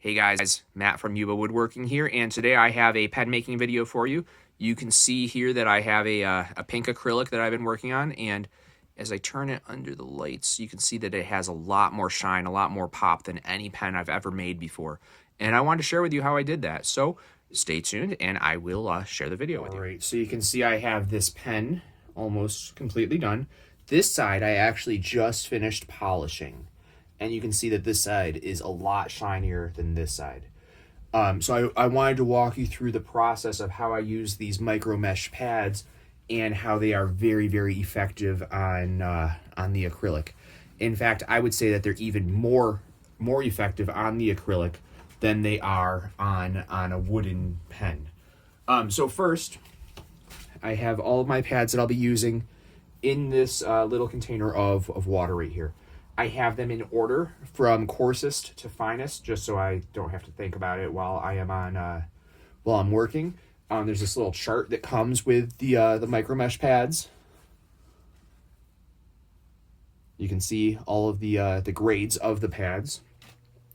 Hey guys, Matt from Yuba Woodworking here, and today I have a pen making video for you. You can see here that I have a pink acrylic that I've been working on, and as I turn it under the lights, you can see that it has a lot more shine, a lot more pop than any pen I've ever made before. And I wanted to share with you how I did that, so stay tuned and I will share the video with you. Alright, so you can see I have this pen almost completely done. This side I actually just finished polishing. And you can see that this side is a lot shinier than this side. So I wanted to walk you through the process of how I use these micro mesh pads and how they are very, very effective on the acrylic. In fact, I would say that they're even more effective on the acrylic than they are on a wooden pen. So first, I have all of my pads that I'll be using in this little container of water right here. I have them in order from coarsest to finest, just so I don't have to think about it while I'm working. There's this little chart that comes with the micro mesh pads. You can see all of the grades of the pads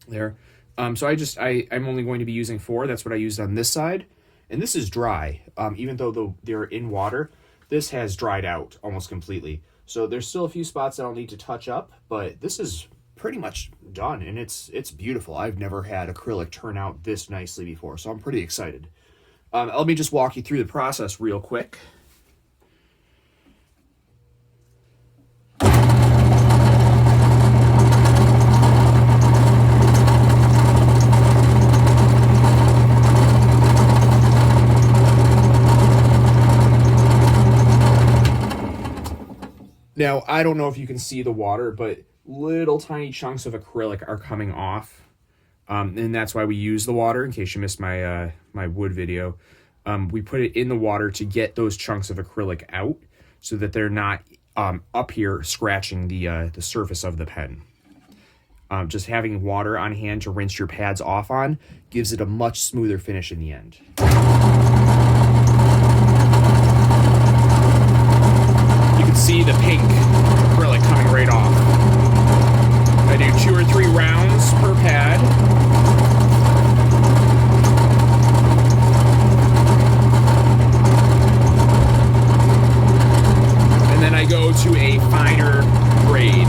there. So I'm only going to be using 4. That's what I used on this side, and this is dry. Even though they're in water, this has dried out almost completely. So there's still a few spots that I'll need to touch up, but this is pretty much done, and it's beautiful. I've never had acrylic turn out this nicely before, so I'm pretty excited. Let me just walk you through the process real quick. Now, I don't know if you can see the water, but little tiny chunks of acrylic are coming off. And that's why we use the water, in case you missed my my wood video. We put it in the water to get those chunks of acrylic out so that they're not up here scratching the surface of the pen. Just having water on hand to rinse your pads off on gives it a much smoother finish in the end. See the pink acrylic coming right off. I do 2 or 3 rounds per pad. And then I go to a finer grade.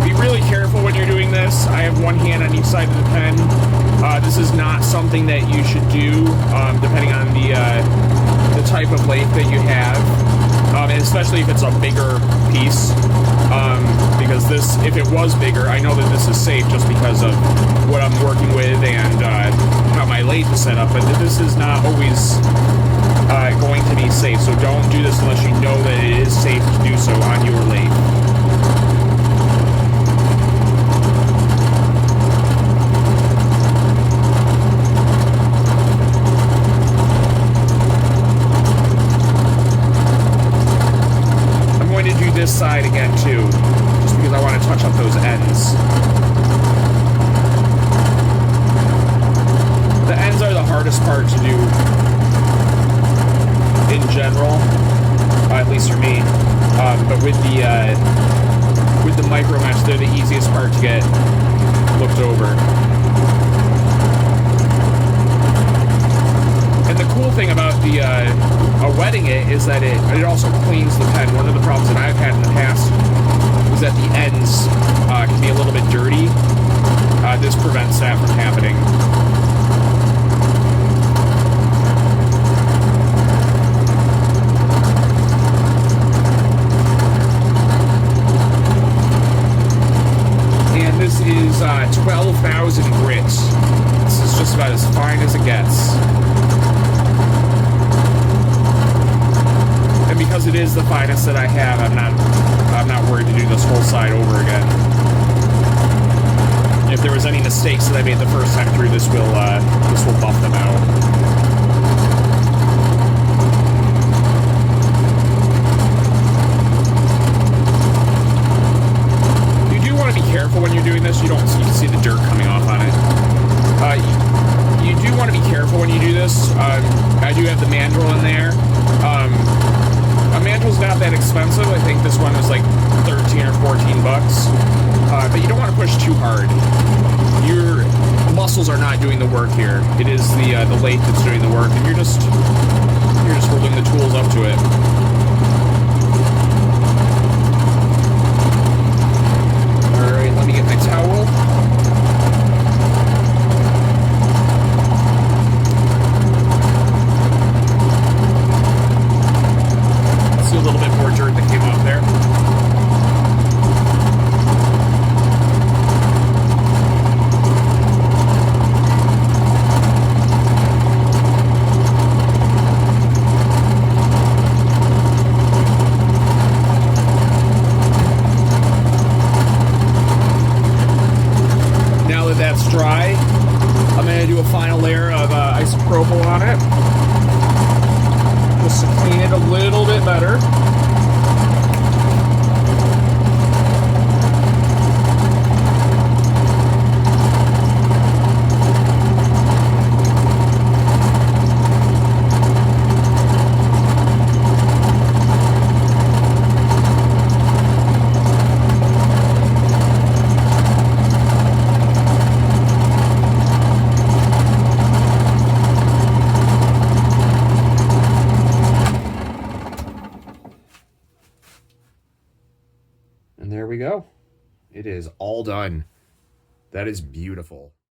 Be really careful when you're doing this. I have one hand on each side of the pen. This is not something that you should do, depending on the type of lathe that you have. And especially if it's a bigger piece, because this, if it was bigger, I know that this is safe just because of what I'm working with and how my lathe is set up, but this is not always going to be safe, so don't do this unless you know that it is safe to do so on your lathe. This side again too, just because I want to touch up those ends. The ends are the hardest part to do in general, at least for me. But with the micro mesh, they're the easiest part to get looked over. And the cool thing about wetting it is that it also cleans the pen. One of the problems that I've had in the past is that the ends can be a little bit dirty. This prevents that from happening. And this is 12,000 grit. This is just about as fine as it gets. And because it is the finest that I have, I'm not worried to do this whole side over again. If there was any mistakes that I made the first time through, this will buff them out. You do want to be careful when you're doing this. You can see the dirt coming off on it. You do want to be careful when you do this. I do have the mandrel in there. A mandrel's not that expensive. I think this one was like 13 or 14 bucks. But you don't want to push too hard. You're not doing the work here. It is the lathe that's doing the work, and you're just holding the tools up to it. All right, let me get my towel. See a little bit more dirt that came off there. Now that that's dry, I'm going to do a final layer of isopropyl on it, just to clean it a little bit better. And there we go. It is all done. That is beautiful.